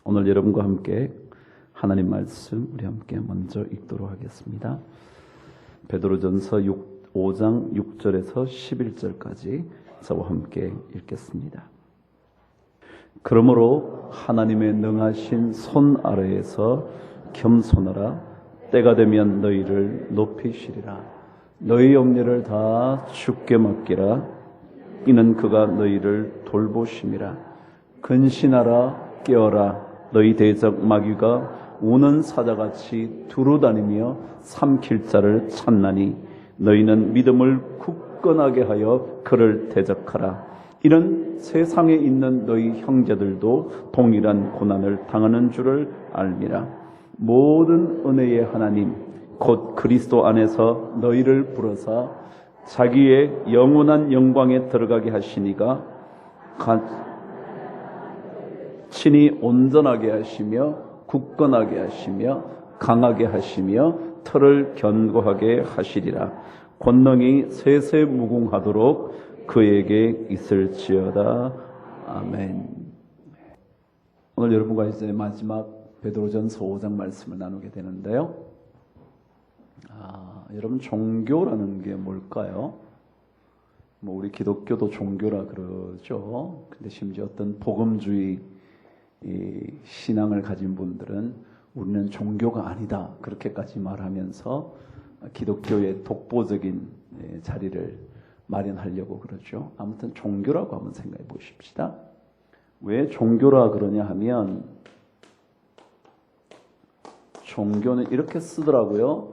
오늘 여러분과 함께 하나님 말씀 우리 함께 먼저 읽도록 하겠습니다. 베드로전서 5장 6절에서 11절까지 저와 함께 읽겠습니다. 그러므로 하나님의 능하신 손 아래에서 겸손하라. 때가 되면 너희를 높이시리라. 너희 염려를 다 주께 맡기라. 이는 그가 너희를 돌보심이라. 근신하라. 깨어라. 너희 대적 마귀가 우는 사자같이 두루다니며 삼킬 자를 찾나니 너희는 믿음을 굳건하게 하여 그를 대적하라. 이는 세상에 있는 너희 형제들도 동일한 고난을 당하는 줄을 알미라. 모든 은혜의 하나님 곧 그리스도 안에서 너희를 부르사 자기의 영원한 영광에 들어가게 하시니가 친히 온전하게 하시며 굳건하게 하시며 강하게 하시며 털을 견고하게 하시리라. 권능이 세세무궁하도록 그에게 있을지어다. 아멘. 오늘 여러분과 이제 마지막 베드로전서 5장 말씀을 나누게 되는데요. 여러분 종교라는 게 뭘까요? 우리 기독교도 종교라 그러죠. 근데 심지어 어떤 복음주의 신앙을 가진 분들은 우리는 종교가 아니다 그렇게까지 말하면서 기독교의 독보적인 자리를 마련하려고 그러죠. 아무튼 종교라고 한번 생각해 보십시다. 왜 종교라 그러냐 하면 종교는 이렇게 쓰더라고요.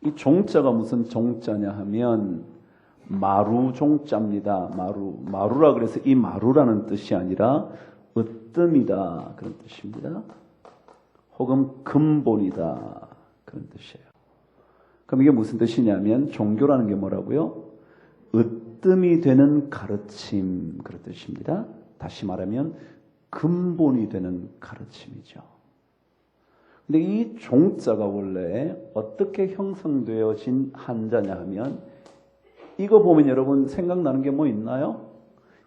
이 종자가 무슨 종자냐 하면 마루 종자입니다. 마루라 그래서 이 마루라는 뜻이 아니라 으뜸이다 그런 뜻입니다. 혹은 근본이다 그런 뜻이에요. 그럼 이게 무슨 뜻이냐면 종교라는 게 뭐라고요? 으뜸이 되는 가르침 그런 뜻입니다. 다시 말하면 근본이 되는 가르침이죠. 근데 이 종자가 원래 어떻게 형성되어진 한자냐 하면 이거 보면 여러분 생각나는 게 뭐 있나요?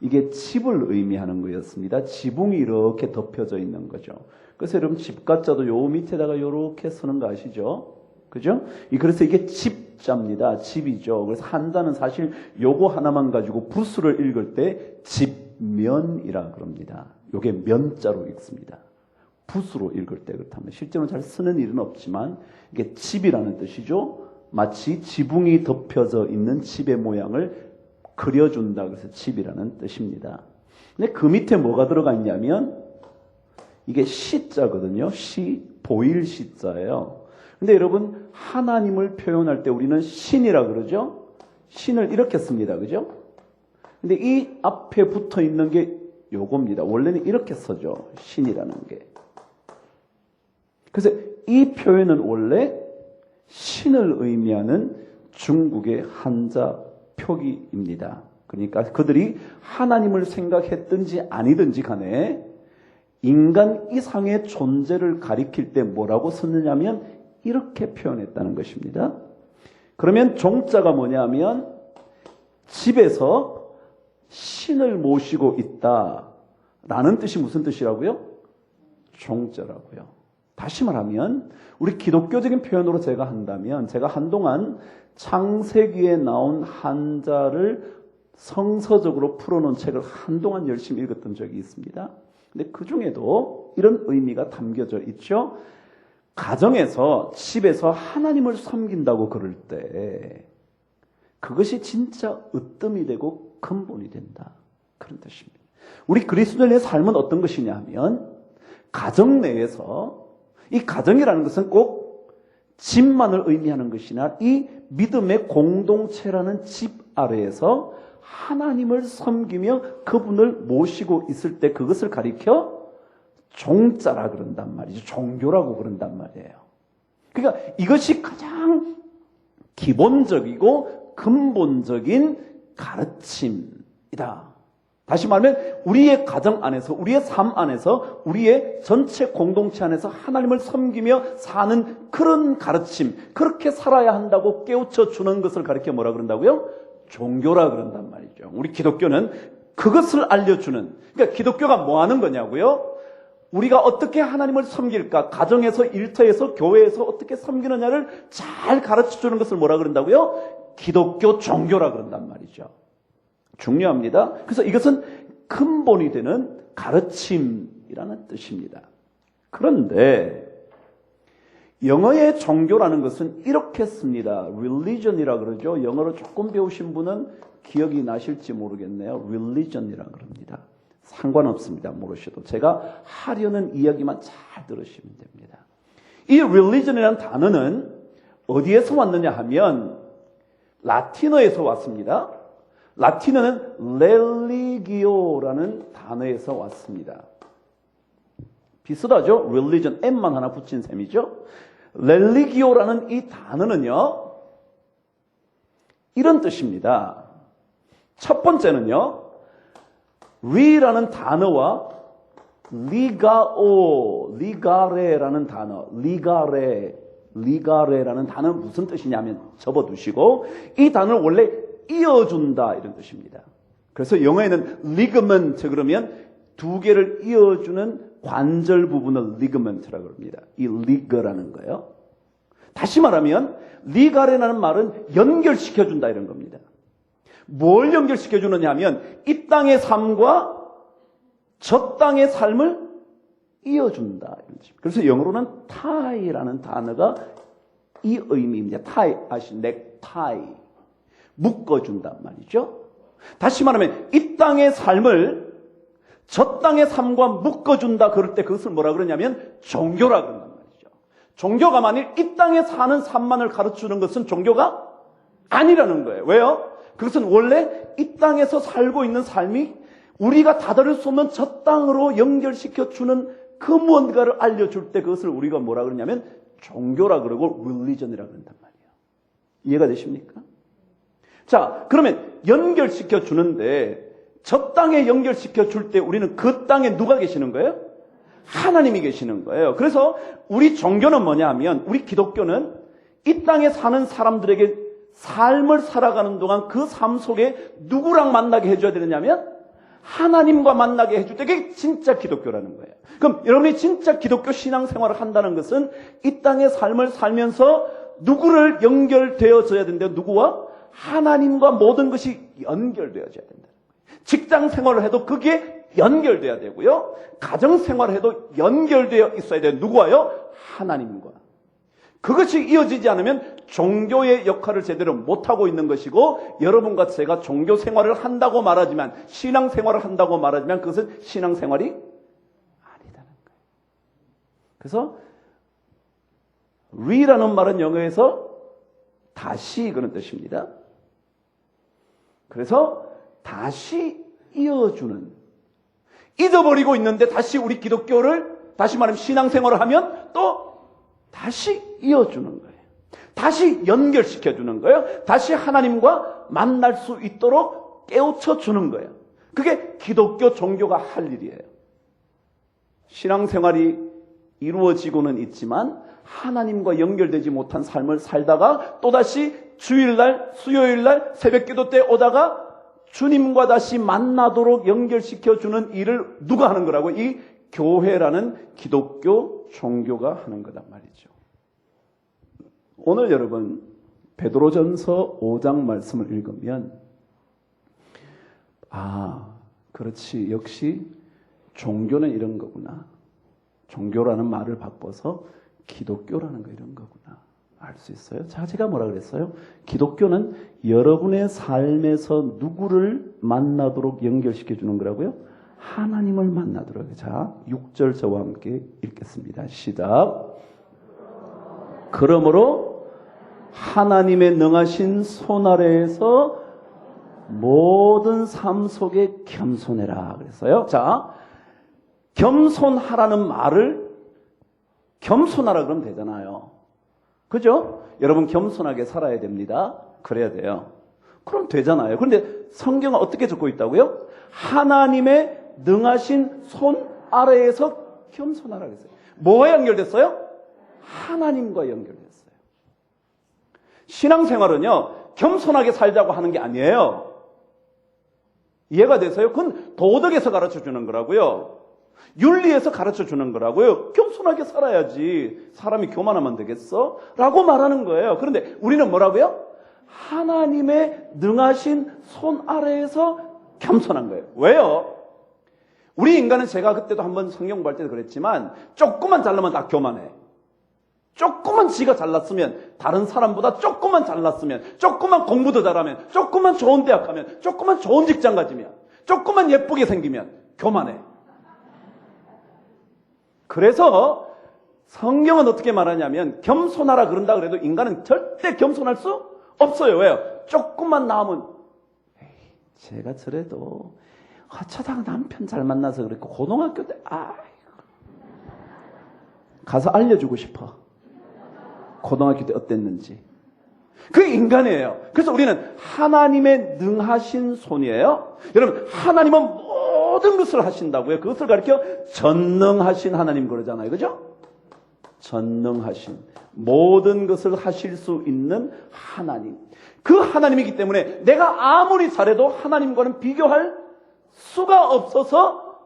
이게 집을 의미하는 거였습니다. 지붕이 이렇게 덮여져 있는 거죠. 그래서 여러분 집가자도 요 밑에다가 이렇게 쓰는 거 아시죠? 그죠? 그래서 이게 집자입니다. 집이죠. 그래서 한자는 사실 요거 하나만 가지고 부수를 읽을 때 집면이라 그럽니다. 요게 면자로 읽습니다. 부수로 읽을 때 그렇다면 실제로는 잘 쓰는 일은 없지만 이게 집이라는 뜻이죠. 마치 지붕이 덮여져 있는 집의 모양을 그려준다 그래서 집이라는 뜻입니다. 근데 그 밑에 뭐가 들어가 있냐면 이게 시자거든요. 보일 시자예요. 근데 여러분 하나님을 표현할 때 우리는 신이라 그러죠. 신을 이렇게 씁니다. 그죠? 근데 이 앞에 붙어 있는 게 요겁니다. 원래는 이렇게 써죠. 신이라는 게. 그래서 이 표현은 원래 신을 의미하는 중국의 한자 표기입니다. 그러니까 그들이 하나님을 생각했든지 아니든지 간에 인간 이상의 존재를 가리킬 때 뭐라고 썼느냐면 이렇게 표현했다는 것입니다. 그러면 종자가 뭐냐면 집에서 신을 모시고 있다라는 뜻이 무슨 뜻이라고요? 종자라고요. 다시 말하면 우리 기독교적인 표현으로 제가 한다면 제가 한동안 창세기에 나온 한자를 성서적으로 풀어놓은 책을 한동안 열심히 읽었던 적이 있습니다. 근데 그 중에도 이런 의미가 담겨져 있죠. 가정에서 집에서 하나님을 섬긴다고 그럴 때 그것이 진짜 으뜸이 되고 근본이 된다. 그런 뜻입니다. 우리 그리스도인의 삶은 어떤 것이냐 하면 가정 내에서 이 가정이라는 것은 꼭 집만을 의미하는 것이나 이 믿음의 공동체라는 집 아래에서 하나님을 섬기며 그분을 모시고 있을 때 그것을 가리켜 종자라 그런단 말이죠. 종교라고 그런단 말이에요. 그러니까 이것이 가장 기본적이고 근본적인 가르침이다. 다시 말하면 우리의 가정 안에서 우리의 삶 안에서 우리의 전체 공동체 안에서 하나님을 섬기며 사는 그런 가르침, 그렇게 살아야 한다고 깨우쳐 주는 것을 가르쳐 뭐라 그런다고요? 종교라 그런단 말이죠. 우리 기독교는 그것을 알려주는, 그러니까 기독교가 뭐 하는 거냐고요? 우리가 어떻게 하나님을 섬길까? 가정에서, 일터에서, 교회에서 어떻게 섬기느냐를 잘 가르쳐주는 것을 뭐라 그런다고요? 기독교 종교라 그런단 말이죠. 중요합니다. 그래서 이것은 근본이 되는 가르침이라는 뜻입니다. 그런데 영어의 종교라는 것은 이렇게 씁니다. religion이라 그러죠. 영어로 조금 배우신 분은 기억이 나실지 모르겠네요. religion이라 그럽니다. 상관없습니다. 모르셔도. 제가 하려는 이야기만 잘 들으시면 됩니다. 이 religion이라는 단어는 어디에서 왔느냐 하면 라틴어에서 왔습니다. 라틴어는 religio라는 단어에서 왔습니다. 비슷하죠? religion, M만 하나 붙인 셈이죠? religio라는 이 단어는요, 이런 뜻입니다. 첫 번째는요, re라는 단어와 ligare라는 단어, ligare라는 단어는 무슨 뜻이냐면 접어두시고, 이 단어를 원래 이어준다 이런 뜻입니다. 그래서 영어에는 ligament 그러면 두 개를 이어주는 관절 부분을 ligament라고 합니다. 이 lig라는 거예요. 다시 말하면 ligare라는 말은 연결시켜준다 이런 겁니다. 뭘 연결시켜주느냐 하면 이 땅의 삶과 저 땅의 삶을 이어준다. 그래서 영어로는 tie라는 단어가 이 의미입니다. tie, 넥타이, 묶어준단 말이죠. 다시 말하면 이 땅의 삶을 저 땅의 삶과 묶어준다. 그럴 때 그것을 뭐라 그러냐면 종교라 그런단 말이죠. 종교가 만일 이 땅에 사는 삶만을 가르치는 것은 종교가 아니라는 거예요. 왜요? 그것은 원래 이 땅에서 살고 있는 삶이 우리가 다다를 수 없는 저 땅으로 연결시켜주는 그 무언가를 알려줄 때 그것을 우리가 뭐라 그러냐면 종교라 그러고 religion이라 그런단 말이에요. 이해가 되십니까? 자, 그러면 연결시켜주는데 저 땅에 연결시켜줄 때 우리는 그 땅에 누가 계시는 거예요? 하나님이 계시는 거예요. 그래서 우리 종교는 뭐냐 하면 우리 기독교는 이 땅에 사는 사람들에게 삶을 살아가는 동안 그 삶 속에 누구랑 만나게 해줘야 되느냐면 하나님과 만나게 해줄 때 그게 진짜 기독교라는 거예요. 그럼 여러분이 진짜 기독교 신앙생활을 한다는 것은 이 땅의 삶을 살면서 누구를 연결되어져야 된다. 누구와? 하나님과 모든 것이 연결되어져야 된다. 직장 생활을 해도 그게 연결돼야 되고요. 가정 생활을 해도 연결되어 있어야 돼요. 누구와요? 하나님과. 그것이 이어지지 않으면 종교의 역할을 제대로 못하고 있는 것이고 여러분과 제가 종교 생활을 한다고 말하지만 신앙 생활을 한다고 말하지만 그것은 신앙 생활이 아니다는 거예요. 그래서 re라는 말은 영어에서 다시 그런 뜻입니다. 그래서 다시 이어주는 잊어버리고 있는데 다시 우리 기독교를 다시 말하면 신앙 생활을 하면 또 다시 이어주는 거예요. 다시 연결시켜주는 거예요. 다시 하나님과 만날 수 있도록 깨우쳐주는 거예요. 그게 기독교 종교가 할 일이에요. 신앙생활이 이루어지고는 있지만 하나님과 연결되지 못한 삶을 살다가 또다시 주일날, 수요일날 새벽기도 때 오다가 주님과 다시 만나도록 연결시켜주는 일을 누가 하는 거라고? 이 교회라는 기독교 종교가 하는 거단 말이죠. 오늘 여러분 베드로전서 5장 말씀을 읽으면 그렇지, 역시 종교는 이런 거구나. 종교라는 말을 바꿔서 기독교라는 거 이런 거구나 알 수 있어요. 자, 제가 뭐라 그랬어요? 기독교는 여러분의 삶에서 누구를 만나도록 연결시켜 주는 거라고요? 하나님을 만나도록. 자, 6절 저와 함께 읽겠습니다. 시작. 그러므로 하나님의 능하신 손 아래에서 모든 삶 속에 겸손해라 그랬어요. 자, 겸손하라는 말을 겸손하라 그러면 되잖아요. 그죠? 여러분 겸손하게 살아야 됩니다. 그래야 돼요. 그럼 되잖아요. 그런데 성경은 어떻게 적고 있다고요? 하나님의 능하신 손 아래에서 겸손하라 그랬어요. 뭐와 연결됐어요? 하나님과 연결됐어요. 신앙생활은요, 겸손하게 살자고 하는 게 아니에요. 이해가 되세요? 그건 도덕에서 가르쳐 주는 거라고요. 윤리에서 가르쳐 주는 거라고요. 겸손하게 살아야지 사람이 교만하면 되겠어? 라고 말하는 거예요. 그런데 우리는 뭐라고요? 하나님의 능하신 손 아래에서 겸손한 거예요. 왜요? 우리 인간은 제가 그때도 한번 성경 공부할 때도 그랬지만 조금만 잘나면 다 교만해. 조금만 지가 잘났으면, 다른 사람보다 조금만 잘났으면, 조금만 공부도 잘하면, 조금만 좋은 대학 가면, 조금만 좋은 직장 가지면, 조금만 예쁘게 생기면 교만해. 그래서 성경은 어떻게 말하냐면 겸손하라 그런다 그래도 인간은 절대 겸손할 수 없어요. 왜요? 조금만 나오면 에이, 제가 저래도 어쩌다가 남편 잘 만나서 그랬고 고등학교 때 가서 알려주고 싶어. 고등학교 때 어땠는지. 그게 인간이에요. 그래서 우리는 하나님의 능하신 손이에요. 여러분, 하나님은 모든 것을 하신다고요. 그것을 가리켜 전능하신 하나님 그러잖아요. 그죠? 전능하신, 모든 것을 하실 수 있는 하나님. 그 하나님이기 때문에 내가 아무리 잘해도 하나님과는 비교할 수가 없어서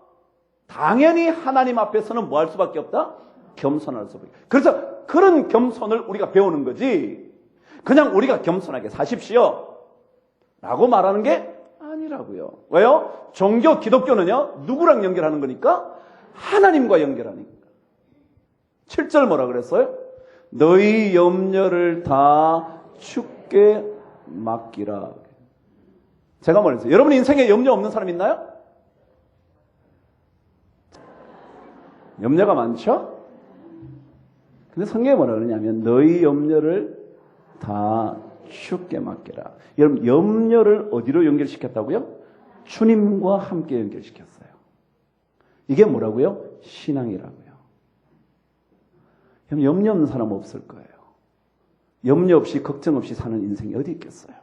당연히 하나님 앞에서는 뭐 할 수밖에 없다? 겸손할 수밖에 없다. 그래서 그런 겸손을 우리가 배우는 거지, 그냥 우리가 겸손하게 사십시오 라고 말하는 게 아니라고요. 왜요? 종교 기독교는요, 누구랑 연결하는 거니까? 하나님과 연결하니까. 7절 뭐라 그랬어요? 너희 염려를 다 주께 맡기라. 제가 말했어요. 여러분 인생에 염려 없는 사람 있나요? 염려가 많죠? 근데 성경에 뭐라 그러냐면 너희 염려를 다 주께 맡기라. 여러분 염려를 어디로 연결시켰다고요? 주님과 함께 연결시켰어요. 이게 뭐라고요? 신앙이라고요. 염려 없는 사람 없을 거예요. 염려 없이 걱정 없이 사는 인생이 어디 있겠어요?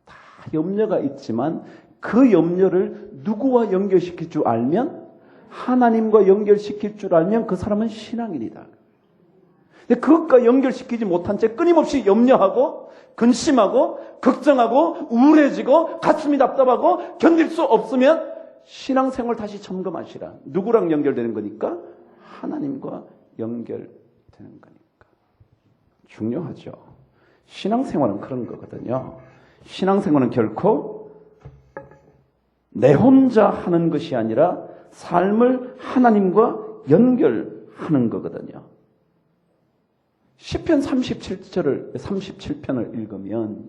다 염려가 있지만 그 염려를 누구와 연결시킬 줄 알면, 하나님과 연결시킬 줄 알면 그 사람은 신앙인이다. 근데 그것과 연결시키지 못한 채 끊임없이 염려하고 근심하고 걱정하고 우울해지고 가슴이 답답하고 견딜 수 없으면 신앙생활 다시 점검하시라. 누구랑 연결되는 거니까? 하나님과 연결되는 거니까. 중요하죠. 신앙생활은 그런 거거든요. 신앙생활은 결코 내 혼자 하는 것이 아니라 삶을 하나님과 연결하는 거거든요. 시편 37편을 읽으면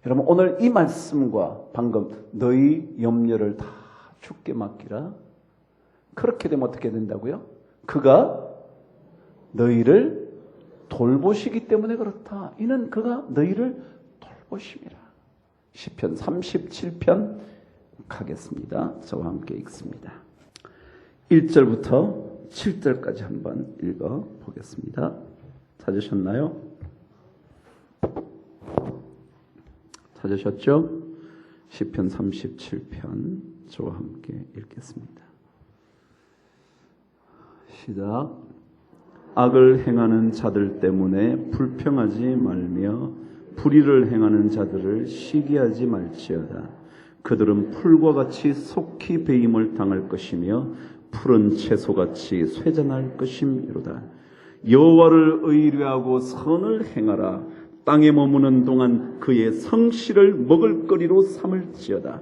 여러분 오늘 이 말씀과 방금 너희 염려를 다 주께 맡기라. 그렇게 되면 어떻게 된다고요? 그가 너희를 돌보시기 때문에 그렇다. 이는 그가 너희를 돌보심이라. 시편 37편 가겠습니다. 저와 함께 읽습니다. 1절부터 7절까지 한번 읽어보겠습니다. 찾으셨나요? 찾으셨죠? 시편 37편 저와 함께 읽겠습니다. 시작. 악을 행하는 자들 때문에 불평하지 말며 불의를 행하는 자들을 시기하지 말지어다. 그들은 풀과 같이 속히 배임을 당할 것이며 푸른 채소같이 쇠잔할 것임이로다. 여호와를 의뢰하고 선을 행하라. 땅에 머무는 동안 그의 성실을 먹을거리로 삼을지어다.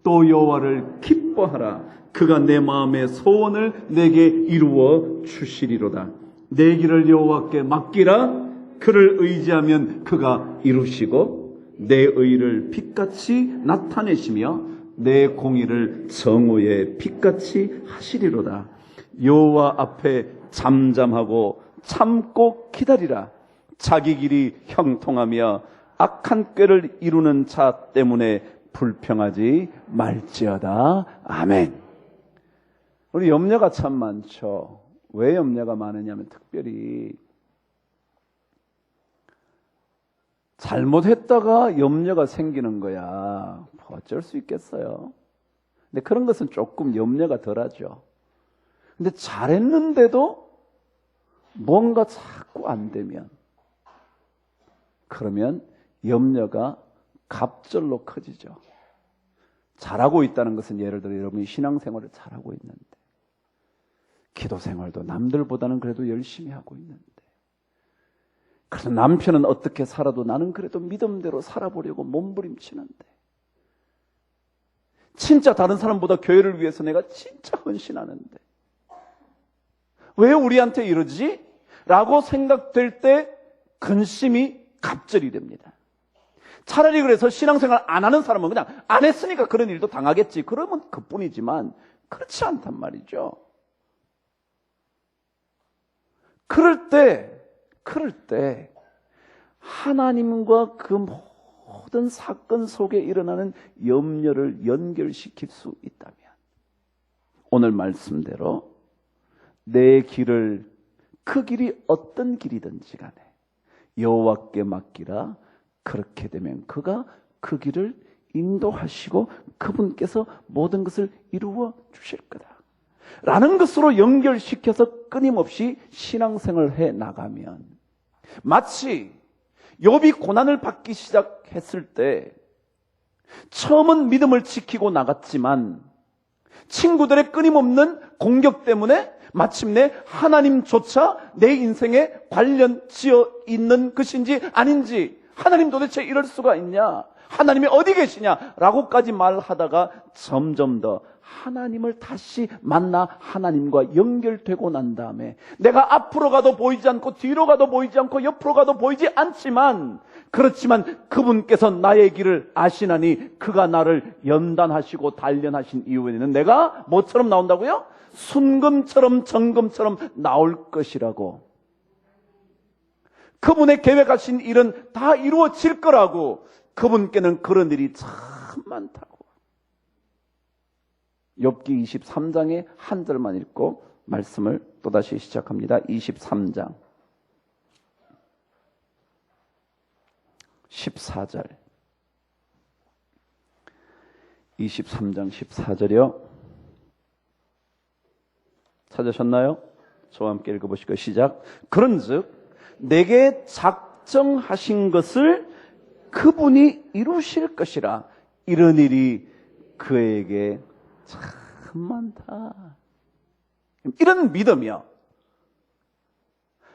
또 여호와를 기뻐하라. 그가 내 마음의 소원을 내게 이루어 주시리로다. 내 길을 여호와께 맡기라. 그를 의지하면 그가 이루시고 내 의를 빛같이 나타내시며 내 공의를 정오의 빛같이 하시리로다. 여호와 앞에 잠잠하고 참고 기다리라. 자기 길이 형통하며 악한 꾀를 이루는 자 때문에 불평하지 말지어다. 아멘. 우리 염려가 참 많죠. 왜 염려가 많으냐면 특별히 잘못했다가 염려가 생기는 거야. 뭐 어쩔 수 있겠어요. 근데 그런 것은 조금 염려가 덜하죠. 근데 잘했는데도 뭔가 자꾸 안 되면, 그러면 염려가 갑절로 커지죠. 잘하고 있다는 것은 예를 들어 여러분이 신앙생활을 잘하고 있는데 기도 생활도 남들보다는 그래도 열심히 하고 있는데, 그래서 남편은 어떻게 살아도 나는 그래도 믿음대로 살아보려고 몸부림치는데, 진짜 다른 사람보다 교회를 위해서 내가 진짜 헌신하는데 왜 우리한테 이러지? 라고 생각될 때 근심이 갑절이 됩니다. 차라리 그래서 신앙생활 안 하는 사람은 그냥 안 했으니까 그런 일도 당하겠지, 그러면 그뿐이지만 그렇지 않단 말이죠. 그럴 때 하나님과 그 모든 사건 속에 일어나는 염려를 연결시킬 수 있다면, 오늘 말씀대로 내 길을, 그 길이 어떤 길이든지 간에 여호와께 맡기라. 그렇게 되면 그가 그 길을 인도하시고 그분께서 모든 것을 이루어 주실 거다 라는 것으로 연결시켜서 끊임없이 신앙생활을 해 나가면, 마치 욥이 고난을 받기 시작했을 때 처음은 믿음을 지키고 나갔지만 친구들의 끊임없는 공격 때문에 마침내 하나님조차 내 인생에 관련 지어 있는 것인지 아닌지, 하나님 도대체 이럴 수가 있냐, 하나님이 어디 계시냐 라고까지 말하다가 점점 더 하나님을 다시 만나 하나님과 연결되고 난 다음에 내가 앞으로 가도 보이지 않고 뒤로 가도 보이지 않고 옆으로 가도 보이지 않지만, 그렇지만 그분께서 나의 길을 아시나니 그가 나를 연단하시고 단련하신 이후에는 내가 뭐처럼 나온다고요? 순금처럼 정금처럼 나올 것이라고. 그분의 계획하신 일은 다 이루어질 거라고. 그분께는 그런 일이 참 많다고. 욥기 23장의 한 절만 읽고 말씀을 또다시 시작합니다. 23장 14절. 23장 14절이요. 찾으셨나요? 저와 함께 읽어보시고 시작. 그런즉 내게 작정하신 것을 그분이 이루실 것이라. 이런 일이 그에게 참 많다. 이런 믿음이요,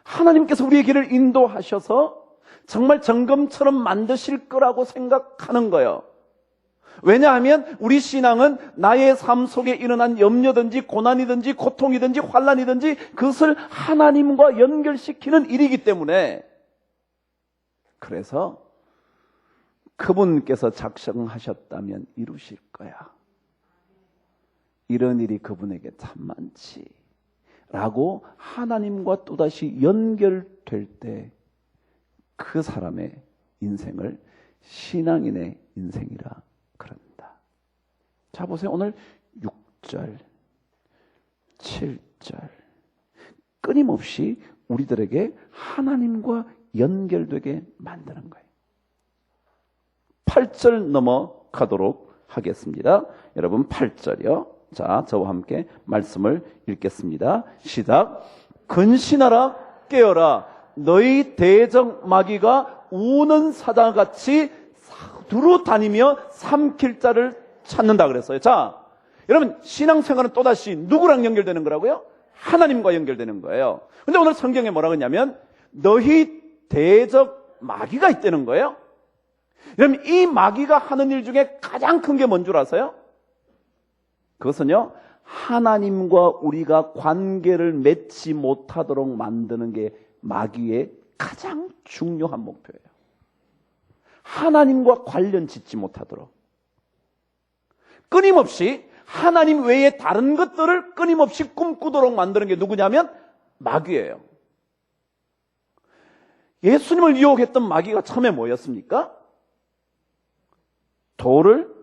하나님께서 우리의 길을 인도하셔서 정말 정금처럼 만드실 거라고 생각하는 거예요. 왜냐하면 우리 신앙은 나의 삶 속에 일어난 염려든지 고난이든지 고통이든지 환난이든지 그것을 하나님과 연결시키는 일이기 때문에, 그래서 그분께서 작정하셨다면 이루실 거야. 이런 일이 그분에게 참 많지 라고 하나님과 또다시 연결될 때 그 사람의 인생을 신앙인의 인생이라 그런다. 자, 보세요. 오늘 6절, 7절 끊임없이 우리들에게 하나님과 연결되게 만드는 거예요. 8절 넘어가도록 하겠습니다. 여러분 8절이요. 자, 저와 함께 말씀을 읽겠습니다. 시작. 근신하라, 깨어라. 너희 대적 마귀가 우는 사자같이 두루 다니며 삼킬 자를 찾는다 그랬어요. 자, 여러분 신앙생활은 또다시 누구랑 연결되는 거라고요? 하나님과 연결되는 거예요. 근데 오늘 성경에 뭐라고 했냐면 너희 대적 마귀가 있다는 거예요. 여러분 이 마귀가 하는 일 중에 가장 큰 게 뭔 줄 아세요? 그것은요, 하나님과 우리가 관계를 맺지 못하도록 만드는 게 마귀의 가장 중요한 목표예요. 하나님과 관련 짓지 못하도록. 끊임없이 하나님 외에 다른 것들을 끊임없이 꿈꾸도록 만드는 게 누구냐면 마귀예요. 예수님을 유혹했던 마귀가 처음에 뭐였습니까? 돌을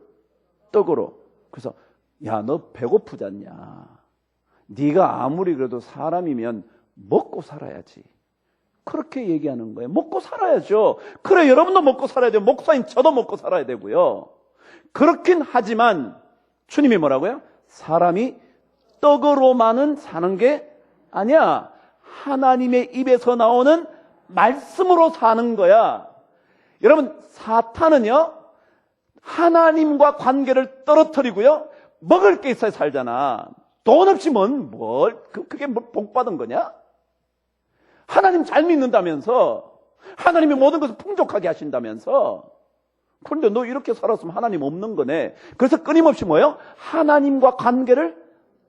떡으로. 그래서 야, 너 배고프지 않냐? 네가 아무리 그래도 사람이면 먹고 살아야지. 그렇게 얘기하는 거예요. 먹고 살아야죠. 그래, 여러분도 먹고 살아야 돼요. 목사인 저도 먹고 살아야 되고요. 그렇긴 하지만 주님이 뭐라고요? 사람이 떡으로만은 사는 게 아니야. 하나님의 입에서 나오는 말씀으로 사는 거야. 여러분, 사탄은요, 하나님과 관계를 떨어뜨리고요, 먹을 게 있어야 살잖아. 돈 없이 그게 뭐 복 받은 거냐? 하나님 잘 믿는다면서, 하나님이 모든 것을 풍족하게 하신다면서. 그런데 너 이렇게 살았으면 하나님 없는 거네. 그래서 끊임없이 뭐예요? 하나님과 관계를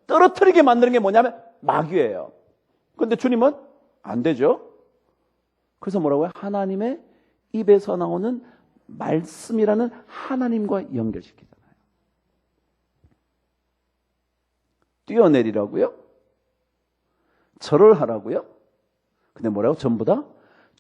떨어뜨리게 만드는 게 뭐냐면 마귀예요. 그런데 주님은 안 되죠. 그래서 뭐라고요? 하나님의 입에서 나오는 말씀이라는 하나님과 연결시키잖아요. 뛰어내리라고요? 절을 하라고요? 근데 뭐라고? 전부 다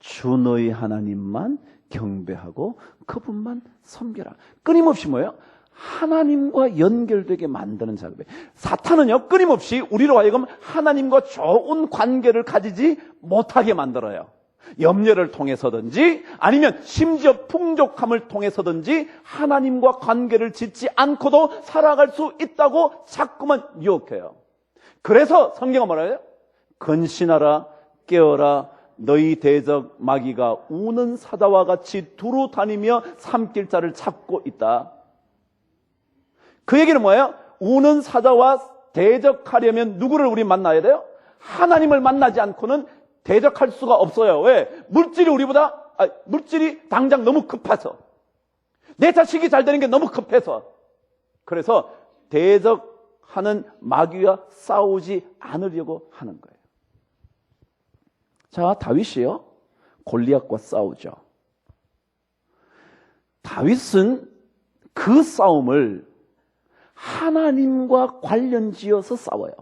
주 너희 하나님만 경배하고 그분만 섬겨라. 끊임없이 뭐예요? 하나님과 연결되게 만드는 작업이에요. 사탄은요, 끊임없이 우리로 하여금 하나님과 좋은 관계를 가지지 못하게 만들어요. 염려를 통해서든지 아니면 심지어 풍족함을 통해서든지 하나님과 관계를 짓지 않고도 살아갈 수 있다고 자꾸만 유혹해요. 그래서 성경은 뭐라 해요? 근신하라, 깨어라, 너희 대적 마귀가 우는 사자와 같이 두루 다니며 삼킬 자를 찾고 있다. 그 얘기는 뭐예요? 우는 사자와 대적하려면 누구를 우리 만나야 돼요? 하나님을 만나지 않고는 대적할 수가 없어요. 왜? 물질이 당장 너무 급해서. 내 자식이 잘 되는 게 너무 급해서. 그래서 대적하는 마귀와 싸우지 않으려고 하는 거예요. 자, 다윗이요, 골리앗과 싸우죠. 다윗은 그 싸움을 하나님과 관련 지어서 싸워요.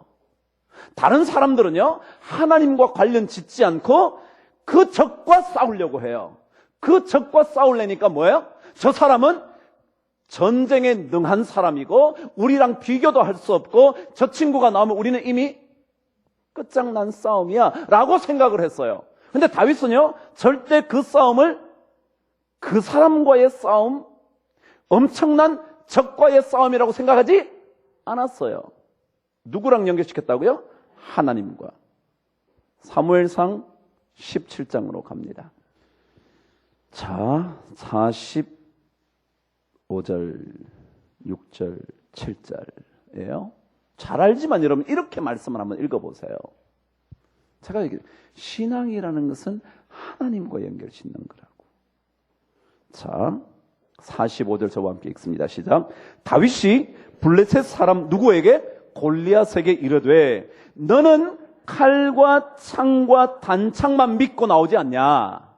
다른 사람들은요, 하나님과 관련 짓지 않고 그 적과 싸우려고 해요. 그 적과 싸우려니까 뭐예요? 저 사람은 전쟁에 능한 사람이고 우리랑 비교도 할 수 없고 저 친구가 나오면 우리는 이미 끝장난 싸움이야 라고 생각을 했어요. 근데 다윗은요, 절대 그 싸움을 그 사람과의 싸움, 엄청난 적과의 싸움이라고 생각하지 않았어요. 누구랑 연결시켰다고요? 하나님과. 사무엘상 17장으로 갑니다. 자, 45절, 6절, 7절이에요. 잘 알지만 여러분 이렇게 말씀을 한번 읽어보세요. 제가 얘기해요. 신앙이라는 것은 하나님과 연결 짓는 거라고. 자, 45절 저와 함께 읽습니다. 시작. 다윗이 블레셋 사람 누구에게? 골리앗에게 이르되 너는 칼과 창과 단창만 믿고 나오지 않냐?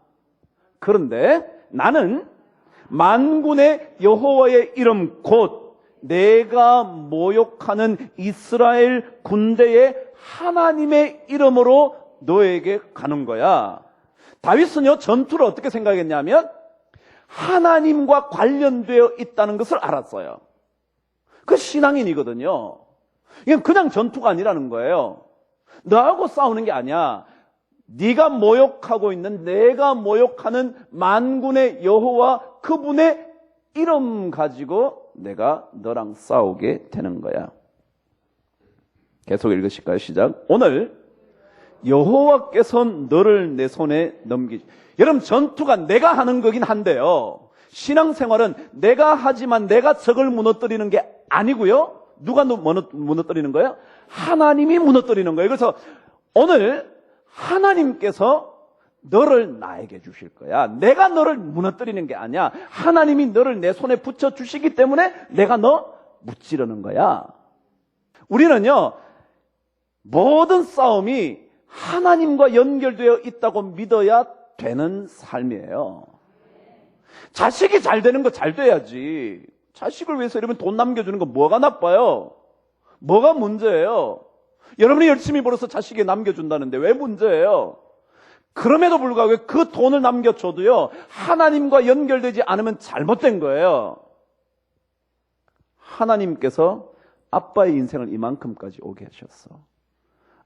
그런데 나는 만군의 여호와의 이름 곧 내가 모욕하는 이스라엘 군대의 하나님의 이름으로 너에게 가는 거야. 다윗은요, 전투를 어떻게 생각했냐면 하나님과 관련되어 있다는 것을 알았어요. 그 신앙인이거든요. 이건 그냥 전투가 아니라는 거예요. 너하고 싸우는 게 아니야. 네가 모욕하고 있는, 내가 모욕하는 만군의 여호와 그분의 이름 가지고 내가 너랑 싸우게 되는 거야. 계속 읽으실까요? 시작. 오늘 여호와께서 너를 내 손에 넘기시. 여러분, 전투가 내가 하는 거긴 한데요, 신앙생활은 내가 하지만 내가 적을 무너뜨리는 게 아니고요. 누가 무너뜨리는 거예요? 하나님이 무너뜨리는 거예요. 그래서 오늘 하나님께서 너를 나에게 주실 거야. 내가 너를 무너뜨리는 게 아니야. 하나님이 너를 내 손에 붙여주시기 때문에 내가 너 무찌르는 거야. 우리는요, 모든 싸움이 하나님과 연결되어 있다고 믿어야 되는 삶이에요. 자식이 잘 되는 거 잘 돼야지. 자식을 위해서 이러면 돈 남겨주는 거 뭐가 나빠요? 뭐가 문제예요? 여러분이 열심히 벌어서 자식에게 남겨준다는데 왜 문제예요? 그럼에도 불구하고 그 돈을 남겨줘도요, 하나님과 연결되지 않으면 잘못된 거예요. 하나님께서 아빠의 인생을 이만큼까지 오게 하셨어.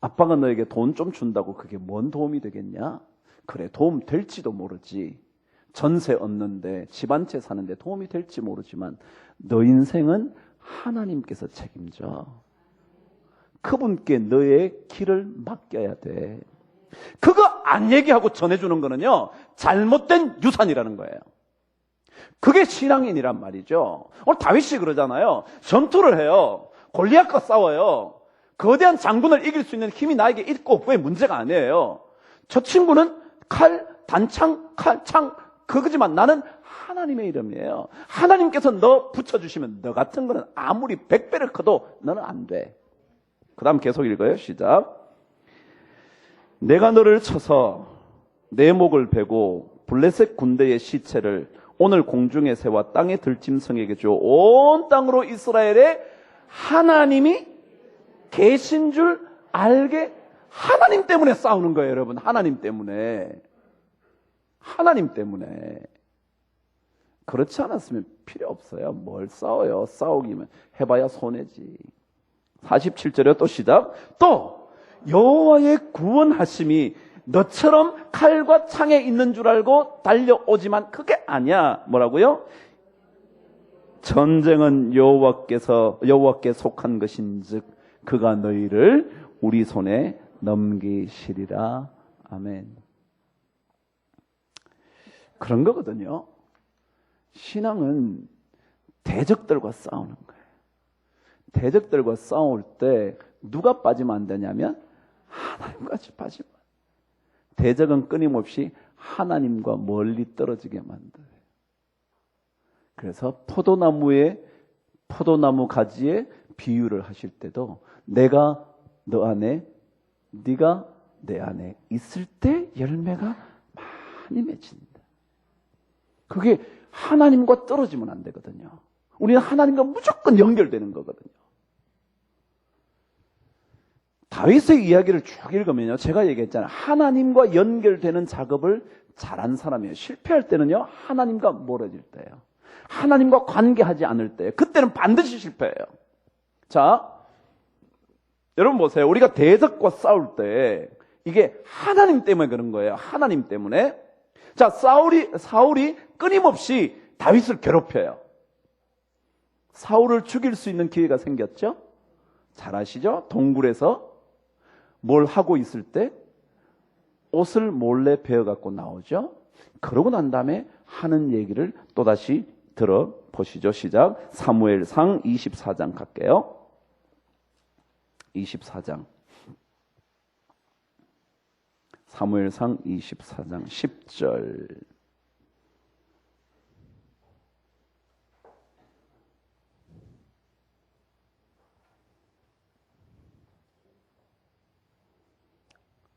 아빠가 너에게 돈 좀 준다고 그게 뭔 도움이 되겠냐? 그래, 도움 될지도 모르지. 전세 얻는데, 집 한 채 사는데 도움이 될지 모르지만 너 인생은 하나님께서 책임져. 그분께 너의 길을 맡겨야 돼. 그거 안 얘기하고 전해주는 거는요, 잘못된 유산이라는 거예요. 그게 신앙인이란 말이죠. 오늘 다윗이 그러잖아요. 전투를 해요. 골리앗과 싸워요. 거대한 장군을 이길 수 있는 힘이 나에게 있고 없고의 문제가 아니에요. 저 친구는 칼, 단창, 칼창 그거지만 나는 하나님의 이름이에요. 하나님께서 너 붙여주시면 너 같은 거는 아무리 100배를 커도 너는 안 돼. 그 다음 계속 읽어요. 시작. 내가 너를 쳐서 내 목을 베고 블레셋 군대의 시체를 오늘 공중의 새와 땅의 들짐승에게 주어 온 땅으로 이스라엘의 하나님이 계신 줄 알게. 하나님 때문에 싸우는 거예요, 여러분. 하나님 때문에. 하나님 때문에. 그렇지 않았으면 필요 없어요. 뭘 싸워요? 싸우기면 해봐야 손해지. 47절에 또 시작. 또 여호와의 구원하심이 너처럼 칼과 창에 있는 줄 알고 달려오지만 그게 아니야. 뭐라고요? 전쟁은 여호와께 속한 것인즉 그가 너희를 우리 손에 넘기시리라. 아멘. 그런 거거든요. 신앙은 대적들과 싸우는 거예요. 대적들과 싸울 때 누가 빠지면 안 되냐면 하나님까지 빠지면. 대적은 끊임없이 하나님과 멀리 떨어지게 만들어요. 그래서 포도나무 가지에 비유를 하실 때도 내가 너 안에, 네가 내 안에 있을 때 열매가 많이 맺힌다. 그게 하나님과 떨어지면 안 되거든요. 우리는 하나님과 무조건 연결되는 거거든요. 다윗의 이야기를 쭉 읽으면요, 제가 얘기했잖아요. 하나님과 연결되는 작업을 잘한 사람이에요. 실패할 때는요, 하나님과 멀어질 때예요. 하나님과 관계하지 않을 때예요. 그때는 반드시 실패해요. 자, 여러분 보세요. 우리가 대적과 싸울 때 이게 하나님 때문에 그런 거예요. 하나님 때문에. 자, 사울이 끊임없이 다윗을 괴롭혀요. 사울을 죽일 수 있는 기회가 생겼죠? 잘 아시죠? 동굴에서 뭘 하고 있을 때 옷을 몰래 베어갖고 나오죠? 그러고 난 다음에 하는 얘기를 또다시 들어보시죠. 시작. 사무엘상 24장 갈게요. 24장. 사무엘상 24장 10절.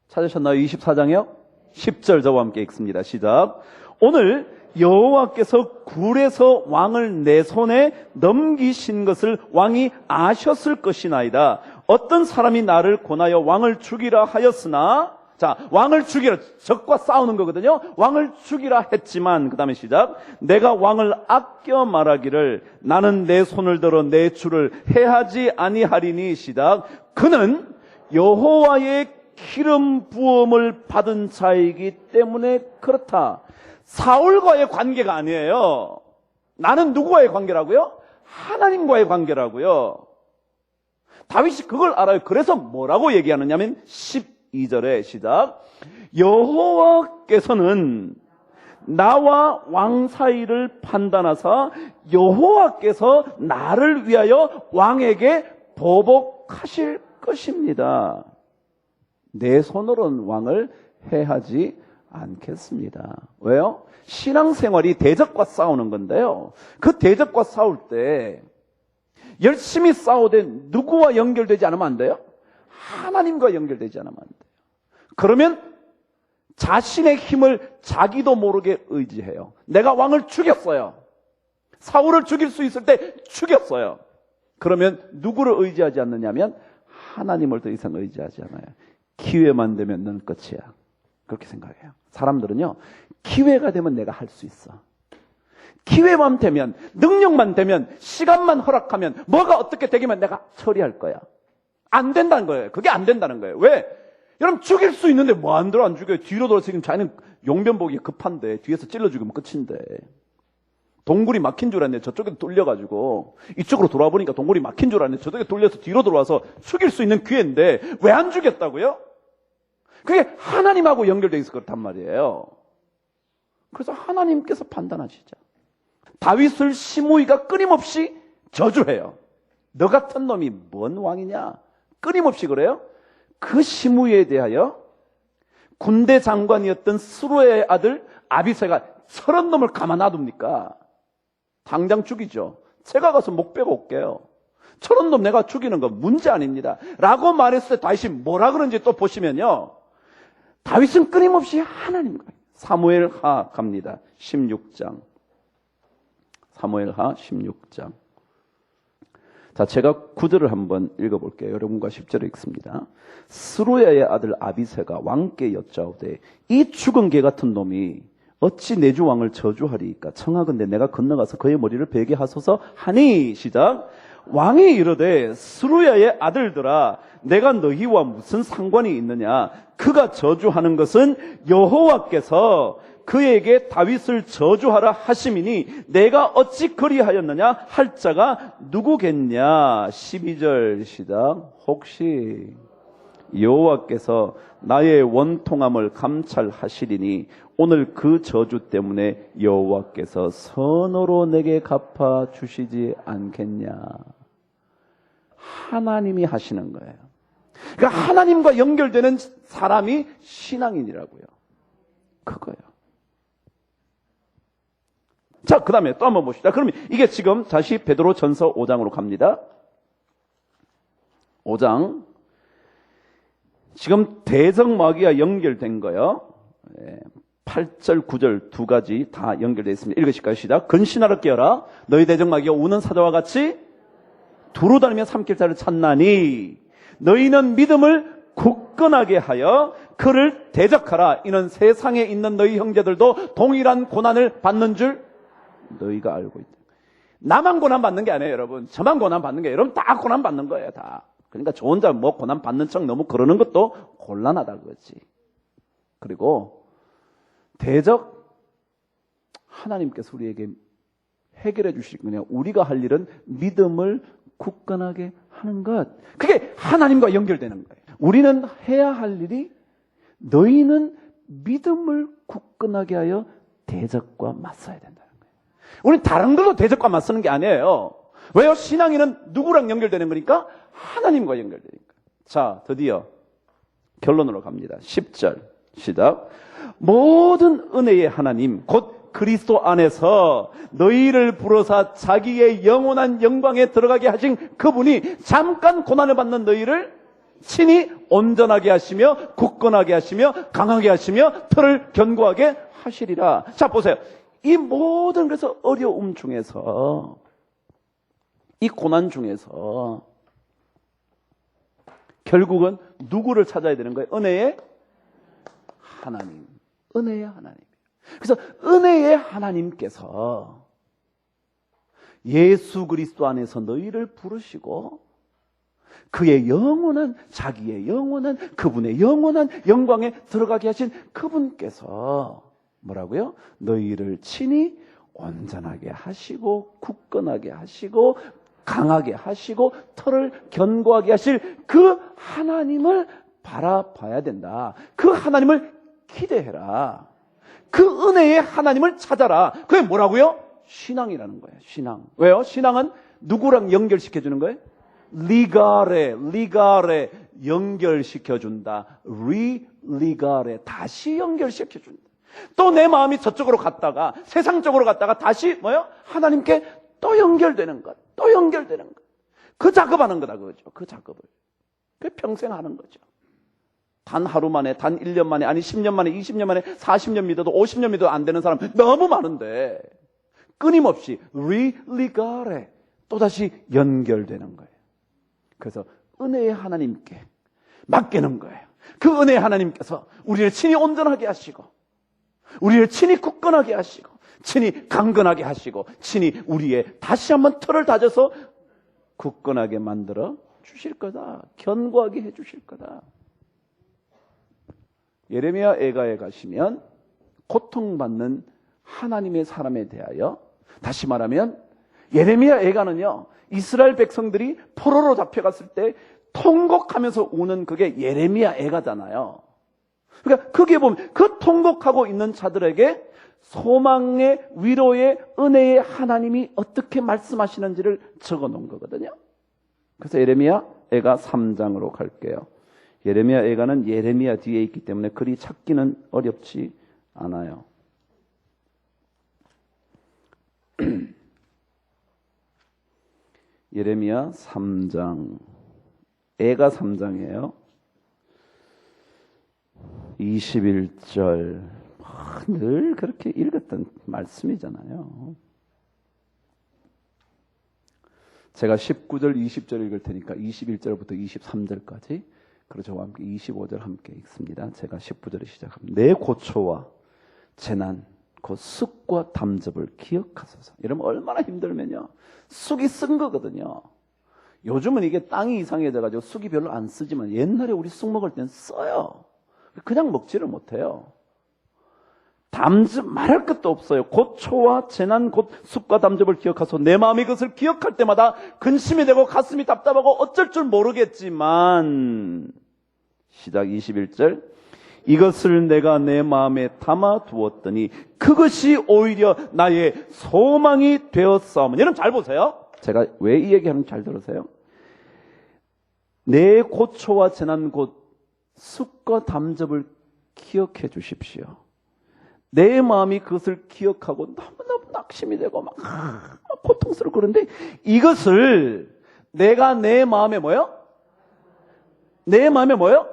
찾으셨나요? 24장이요? 10절 저와 함께 읽습니다. 시작. 오늘 여호와께서 굴에서 왕을 내 손에 넘기신 것을 왕이 아셨을 것이나이다. 어떤 사람이 나를 권하여 왕을 죽이라 하였으나, 자, 왕을 죽이라, 적과 싸우는 거거든요. 왕을 죽이라 했지만, 그 다음에 시작. 내가 왕을 아껴 말하기를 나는 내 손을 들어 내 주를 해하지 아니하리니. 시작. 그는 여호와의 기름 부음을 받은 자이기 때문에 그렇다. 사울과의 관계가 아니에요. 나는 누구와의 관계라고요? 하나님과의 관계라고요. 다윗이 그걸 알아요. 그래서 뭐라고 얘기하느냐면 12절에 시작. 여호와께서는 나와 왕 사이를 판단하사 여호와께서 나를 위하여 왕에게 보복하실 것입니다. 내 손으로는 왕을 해하지 않겠습니다. 왜요? 신앙생활이 대적과 싸우는 건데요. 그 대적과 싸울 때 열심히 싸우되 누구와 연결되지 않으면 안 돼요? 하나님과 연결되지 않으면 안 돼요. 그러면 자신의 힘을 자기도 모르게 의지해요. 내가 왕을 죽였어요. 사울을 죽일 수 있을 때 죽였어요. 그러면 누구를 의지하지 않느냐면 하나님을 더 이상 의지하지 않아요. 기회만 되면 넌 끝이야. 그렇게 생각해요. 사람들은요, 기회가 되면 내가 할 수 있어. 기회만 되면, 능력만 되면, 시간만 허락하면, 뭐가 어떻게 되기만 내가 처리할 거야. 안 된다는 거예요. 그게 안 된다는 거예요. 왜? 여러분, 죽일 수 있는데 뭐 안 들어 안 죽여요? 뒤로 돌아서 지금 자기는 용변 보기 급한데 뒤에서 찔러 죽이면 끝인데. 동굴이 막힌 줄 알았는데 저쪽에 돌려가지고 이쪽으로 돌아보니까 동굴이 막힌 줄 알았는데 저쪽에 돌려서 뒤로 돌아와서 죽일 수 있는 기회인데 왜 안 죽였다고요? 그게 하나님하고 연결되어 있을 그렇단 말이에요. 그래서 하나님께서 판단하시죠. 다윗을 시므이가 끊임없이 저주해요. 너 같은 놈이 뭔 왕이냐? 끊임없이 그래요. 그 시므에 대하여 군대 장관이었던 스루야의 아들 아비새가 저런 놈을 가만 놔둡니까? 당장 죽이죠. 제가 가서 목 빼고 올게요. 저런 놈 내가 죽이는 건 문제 아닙니다. 라고 말했을 때 다윗이 뭐라 그런지 또 보시면요. 다윗은 끊임없이 하나님과 사무엘하 갑니다. 16장. 사무엘하 16장. 자, 제가 9절을 한번 읽어볼게요. 여러분과 10절을 읽습니다. 스루야의 아들 아비새가 왕께 여짜오되 이 죽은 개 같은 놈이 어찌 내 주 왕을 저주하리이까? 청하건대 내가 건너가서 그의 머리를 베게 하소서 하니. 시작. 왕이 이르되 스루야의 아들들아 내가 너희와 무슨 상관이 있느냐? 그가 저주하는 것은 여호와께서 그에게 다윗을 저주하라 하심이니 내가 어찌 그리하였느냐 할 자가 누구겠냐? 12절 시작. 혹시 여호와께서 나의 원통함을 감찰하시리니 오늘 그 저주 때문에 여호와께서 선으로 내게 갚아 주시지 않겠냐? 하나님이 하시는 거예요. 그러니까 하나님과 연결되는 사람이 신앙인이라고요. 그거예요. 자, 그 다음에 또 한번 봅시다. 그러면 이게 지금 다시 베드로 전서 5장으로 갑니다. 5장. 지금 대적마귀와 연결된 거요. 8절, 9절 두 가지 다 연결되어 있습니다. 읽으실까요? 시작. 근신하러 깨어라. 너희 대적마귀가 우는 사자와 같이 두루 다니며 삼킬자를 찾나니 너희는 믿음을 굳건하게 하여 그를 대적하라. 이는 세상에 있는 너희 형제들도 동일한 고난을 받는 줄 너희가 알고 있다. 나만 고난 받는 게 아니에요, 여러분. 저만 고난 받는 게 아니에요. 여러분 다 고난 받는 거예요, 다. 그러니까 저 혼자 뭐 고난 받는 척 너무 그러는 것도 곤란하다 그거지. 그리고 대적 하나님께서 우리에게 해결해 주실 거냐. 우리가 할 일은 믿음을 굳건하게 하는 것. 그게 하나님과 연결되는 거예요. 우리는 해야 할 일이 너희는 믿음을 굳건하게 하여 대적과 맞서야 된다는 거예요. 우리는 다른 걸로 대적과 맞서는 게 아니에요. 왜요? 신앙인은 누구랑 연결되는 거니까? 하나님과 연결되니까. 자, 드디어 결론으로 갑니다. 10절 시작. 모든 은혜의 하나님 곧 그리스도 안에서 너희를 부르사 자기의 영원한 영광에 들어가게 하신 그분이 잠깐 고난을 받는 너희를 친히 온전하게 하시며 굳건하게 하시며 강하게 하시며 털을 견고하게 하시리라. 자, 보세요. 이 모든 그래서 어려움 중에서 이 고난 중에서 결국은 누구를 찾아야 되는 거예요? 은혜의 하나님. 은혜의 하나님. 그래서 은혜의 하나님께서 예수 그리스도 안에서 너희를 부르시고 그의 영원한 자기의 영원한 그분의 영원한 영광에 들어가게 하신 그분께서 뭐라고요? 너희를 친히 온전하게 하시고 굳건하게 하시고 강하게 하시고 털을 견고하게 하실 그 하나님을 바라봐야 된다. 그 하나님을 기대해라. 그 은혜의 하나님을 찾아라. 그게 뭐라고요? 신앙이라는 거예요. 신앙. 왜요? 신앙은 누구랑 연결시켜주는 거예요? 리가레 연결시켜준다. 리가레 다시 연결시켜준다. 또 내 마음이 저쪽으로 갔다가 세상 쪽으로 갔다가 다시 뭐요? 하나님께 또 연결되는 것. 또 연결되는 것. 그 작업하는 거다 그거죠. 그 작업을. 그 평생 하는 거죠. 단 하루 만에, 단 1년 만에, 아니 10년 만에, 20년 만에, 40년 믿어도 50년 믿어도 안 되는 사람 너무 많은데 끊임없이 리가레 또다시 연결되는 거예요. 그래서 은혜의 하나님께 맡기는 거예요. 그 은혜의 하나님께서 우리를 친히 온전하게 하시고 우리를 친히 굳건하게 하시고 친히 강건하게 하시고 친히 우리의 다시 한번 털을 다져서 굳건하게 만들어 주실 거다. 견고하게 해 주실 거다. 예레미야 애가에 가시면 고통받는 하나님의 사람에 대하여 다시 말하면 예레미야 애가는요 이스라엘 백성들이 포로로 잡혀갔을 때 통곡하면서 우는 그게 예레미야 애가잖아요. 그러니까 크게 보면 그 통곡하고 있는 자들에게 소망의 위로의 은혜의 하나님이 어떻게 말씀하시는지를 적어 놓은 거거든요. 그래서 예레미야애가 3장으로 갈게요. 예레미야애가는 예레미야 뒤에 있기 때문에 그리 찾기는 어렵지 않아요. 예레미야 3장. 애가 3장이에요. 21절. 늘 그렇게 읽었던 말씀이잖아요. 제가 19절, 20절 읽을 테니까 21절부터 23절까지 그리고 저와 함께 25절 함께 읽습니다. 제가 19절에 시작합니다. 내 고초와 재난, 그 쑥과 담즙을 기억하소서. 이러면 얼마나 힘들면요. 쑥이 쓴 거거든요. 요즘은 이게 땅이 이상해져가지고 쑥이 별로 안 쓰지만 옛날에 우리 쑥 먹을 땐 써요. 그냥 먹지를 못해요. 담즙 말할 것도 없어요. 고초와 재난 곧 쑥과 담즙을 기억하소. 내 마음이 그것을 기억할 때마다 근심이 되고 가슴이 답답하고 어쩔 줄 모르겠지만 시작 21절 이것을 내가 내 마음에 담아 두었더니 그것이 오히려 나의 소망이 되었사오니. 여러분 잘 보세요. 제가 왜 이 얘기하는지 잘 들으세요. 내 고초와 재난 곧 쑥과 담즙을 기억해 주십시오. 내 마음이 그것을 기억하고 너무너무 낙심이 되고 막 고통스럽고 그런데 이것을 내가 내 마음에 뭐요? 내 마음에 뭐요?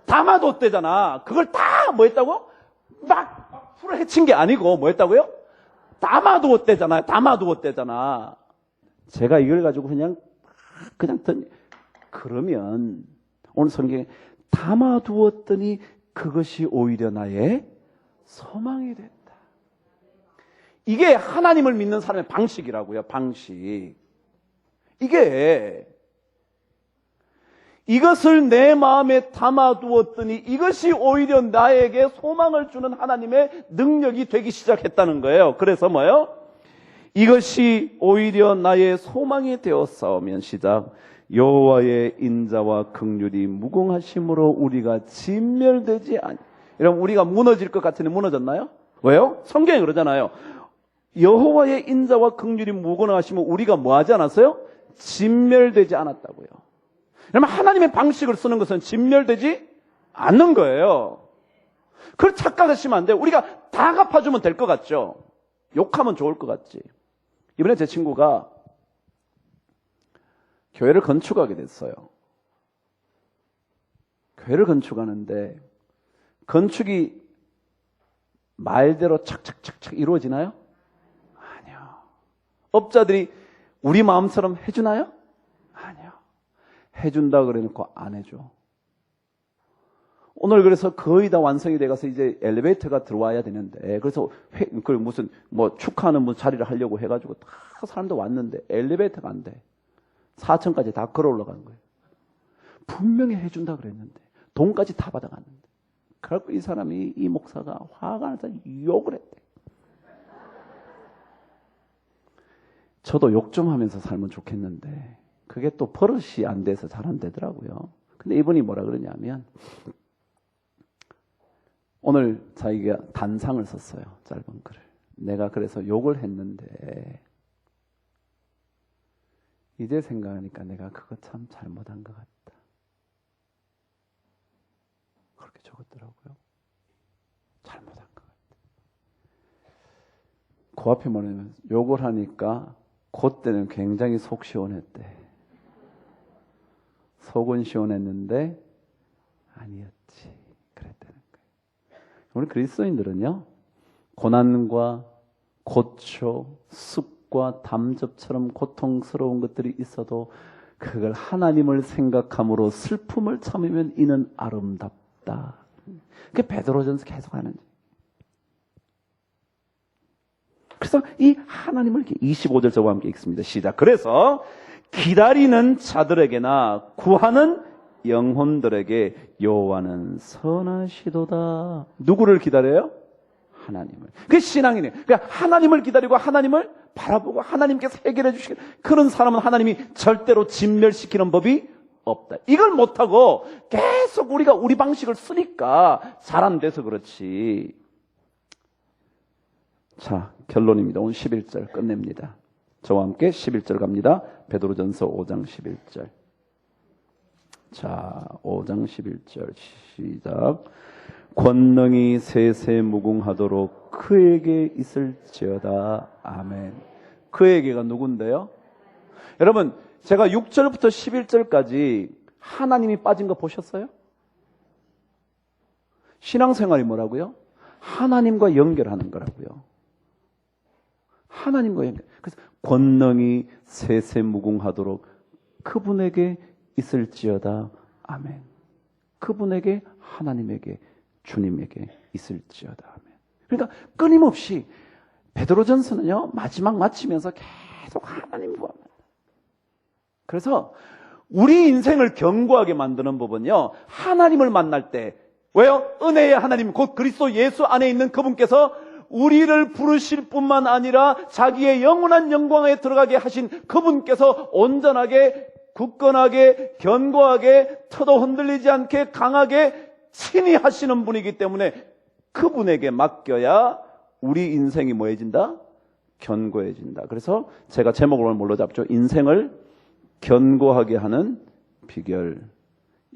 담아뒀대잖아. 그걸 다 뭐 했다고? 막 풀어 헤친 게 아니고 뭐 했다고요? 담아두었대잖아요. 담아두었대잖아. 제가 이걸 가지고 그냥 그러면 오늘 성경에 담아두었더니 그것이 오히려 나의 소망이 됐다. 이게 하나님을 믿는 사람의 방식이라고요. 방식. 이것을 내 마음에 담아두었더니 이것이 오히려 나에게 소망을 주는 하나님의 능력이 되기 시작했다는 거예요. 그래서 뭐예요? 이것이 오히려 나의 소망이 되었사오면 시작. 여호와의 인자와 긍휼이 무궁하심으로 우리가 진멸되지 아니. 여러분 우리가 무너질 것 같으니 무너졌나요? 왜요? 성경이 그러잖아요. 여호와의 인자와 긍휼이 무궁하시면 우리가 뭐 하지 않았어요? 진멸되지 않았다고요. 여러분 하나님의 방식을 쓰는 것은 진멸되지 않는 거예요. 그걸 착각하시면 안 돼요. 우리가 다 갚아주면 될 것 같죠? 욕하면 좋을 것 같지. 이번에 제 친구가 교회를 건축하게 됐어요. 교회를 건축하는데 건축이 말대로 착착착착 이루어지나요? 아니요. 업자들이 우리 마음처럼 해주나요? 아니요. 해준다 그래놓고 안 해줘. 오늘 그래서 거의 다 완성이 돼가서 이제 엘리베이터가 들어와야 되는데 그래서 무슨 축하하는 자리를 하려고 해가지고 다 사람도 왔는데 엘리베이터가 안 돼. 4층까지 다 걸어 올라가는 거예요. 분명히 해준다 그랬는데 돈까지 다 받아갔는데 그래갖고 이 사람이 이 목사가 화가 나서 욕을 했대. 저도 욕 좀 하면서 살면 좋겠는데 그게 또 버릇이 안 돼서 잘 안 되더라고요. 근데 이분이 뭐라 그러냐면 오늘 자기가 단상을 썼어요. 짧은 글을. 내가 그래서 욕을 했는데 이제 생각하니까 내가 그거 참 잘못한 것 같다. 그렇게 적었더라고요. 잘못한 것 같다. 그 앞에 뭐냐면 욕을 하니까 그때는 굉장히 속 시원했대. 속은 시원했는데 아니었지. 그랬다는 거예요. 우리 그리스도인들은요. 고난과 고초, 습과 담즙처럼 고통스러운 것들이 있어도 그걸 하나님을 생각함으로 슬픔을 참으면 이는 아름답다. 그게 베드로전서 계속 하는 거예요. 그래서 이 하나님을 25절 저와 함께 읽습니다. 시작. 그래서 기다리는 자들에게나 구하는 영혼들에게 여호와는 선하시도다. 누구를 기다려요? 하나님을. 그게 신앙이네요. 그러니까 하나님을 기다리고 하나님을 바라보고 하나님께서 해결해 주시는 그런 사람은 하나님이 절대로 진멸시키는 법이 없다. 이걸 못하고 계속 우리가 우리 방식을 쓰니까 잘 안 돼서 그렇지. 자, 결론입니다. 오늘 11절 끝냅니다. 저와 함께 11절 갑니다. 베드로전서 5장 11절. 자, 5장 11절 시작. 권능이 세세무궁하도록 그에게 있을지어다. 아멘. 그에게가 누군데요? 여러분, 제가 6절부터 11절까지 하나님이 빠진 거 보셨어요? 신앙생활이 뭐라고요? 하나님과 연결하는 거라고요. 하나님과 연결. 그래서 권능이 세세무궁하도록 그분에게 있을지어다. 아멘. 그분에게, 하나님에게, 주님에게 있을지어다. 아멘. 그러니까 끊임없이 베드로전서는요, 마지막 마치면서 계속 하나님 구합니다. 그래서 우리 인생을 견고하게 만드는 법은요, 하나님을 만날 때, 왜요? 은혜의 하나님, 곧 그리스도 예수 안에 있는 그분께서 우리를 부르실 뿐만 아니라 자기의 영원한 영광에 들어가게 하신 그분께서 온전하게, 굳건하게, 견고하게, 터도 흔들리지 않게 강하게 친히 하시는 분이기 때문에 그분에게 맡겨야 우리 인생이 뭐해진다? 견고해진다. 그래서 제가 제목을 오늘 뭘로 잡죠? 인생을 견고하게 하는 비결.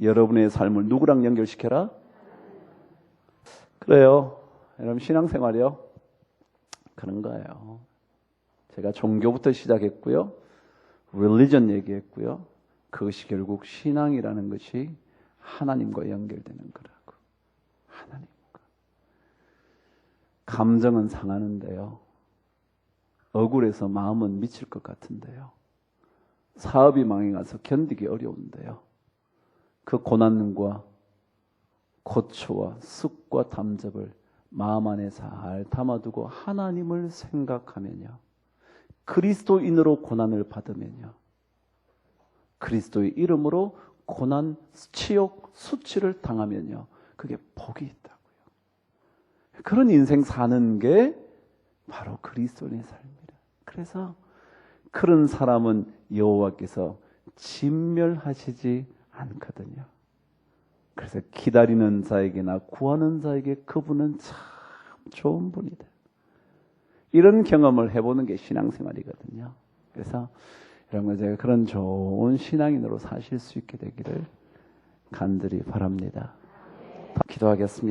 여러분의 삶을 누구랑 연결시켜라? 그래요. 여러분, 신앙생활이요? 그런 거예요. 제가 종교부터 시작했고요. 릴리전 얘기했고요. 그것이 결국 신앙이라는 것이 하나님과 연결되는 거라고. 하나님과. 감정은 상하는데요. 억울해서 마음은 미칠 것 같은데요. 사업이 망해가서 견디기 어려운데요. 그 고난과 고초와 쑥과 담즙을 마음 안에 잘 담아두고 하나님을 생각하면요. 그리스도인으로 고난을 받으면요. 그리스도의 이름으로 고난, 치욕, 수치를 당하면요. 그게 복이 있다고요. 그런 인생 사는 게 바로 그리스도인의 삶입니다. 그래서 그런 사람은 여호와께서 진멸하시지 않거든요. 그래서 기다리는 자에게나 구하는 자에게 그분은 참 좋은 분이다. 이런 경험을 해보는 게 신앙생활이거든요. 그래서 여러분, 제가 그런 좋은 신앙인으로 사실 수 있게 되기를 간절히 바랍니다. 기도하겠습니다.